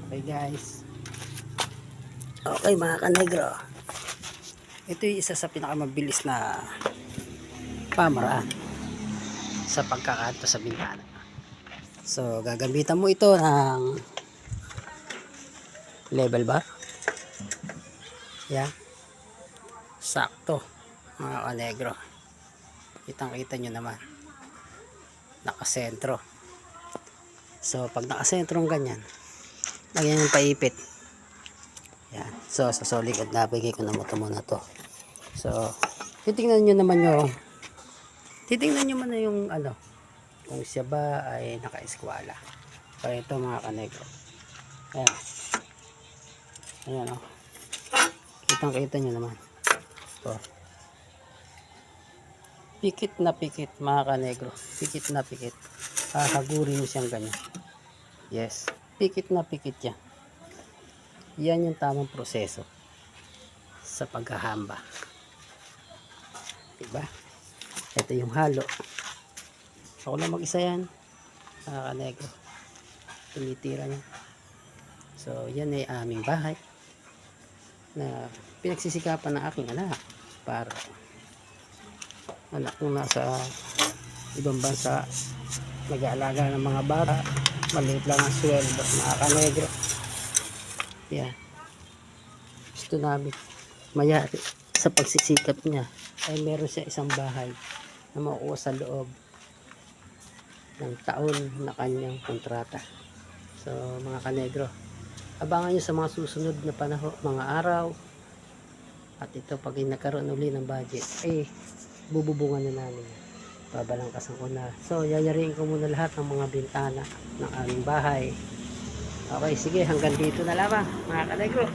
Okay guys. Okay mga kanegro. Ito yung isa sa pinakamabilis na pamaraan sa pagkakanto sa bintana. So gagamitan mo ito ng level bar. Yan. Sakto mga kanegro. Kitang kita nyo naman. Nakasentro. So pag nakasentro ng ganyan, lagyan yung paipit. Yan. So sa likod nabigay ko na mo muna to. So titingnan nyo naman yung kung siya ba ay naka-eskwala. So ito mga kanegro. Ayan. Ayan o. Kitang kita nyo naman. So pikit na pikit mga kanegro. Pikit na pikit. Hahagurin mo siyang ganyan. Yes. Pikit na pikit yan. Yan yung tamang proseso sa paghahamba. Diba? Ito yung halo. Ako lang mag-isa yan. Kanegro. Tumitira niya. So, yan ay aming bahay na pinagsisikapan ng aking anak para anak kong nasa ibang bansa nag-aalaga ng mga bata. Maliit lang ang sweldo mga kanegro. Yan. Gusto namin mayari sa pagsisikap niya ay meron siya isang bahay na makukuha sa loob ng taon na kanyang kontrata. So mga kanegro, abangan nyo sa mga susunod na panahon, mga araw. At ito pag nagkaroon uli ng budget, bububungan na namin. Babalangkasan ko na. So yayariin ko muna lahat ng mga bintana ng aming bahay. Okay, sige, hanggang dito na lamang mga kanegro.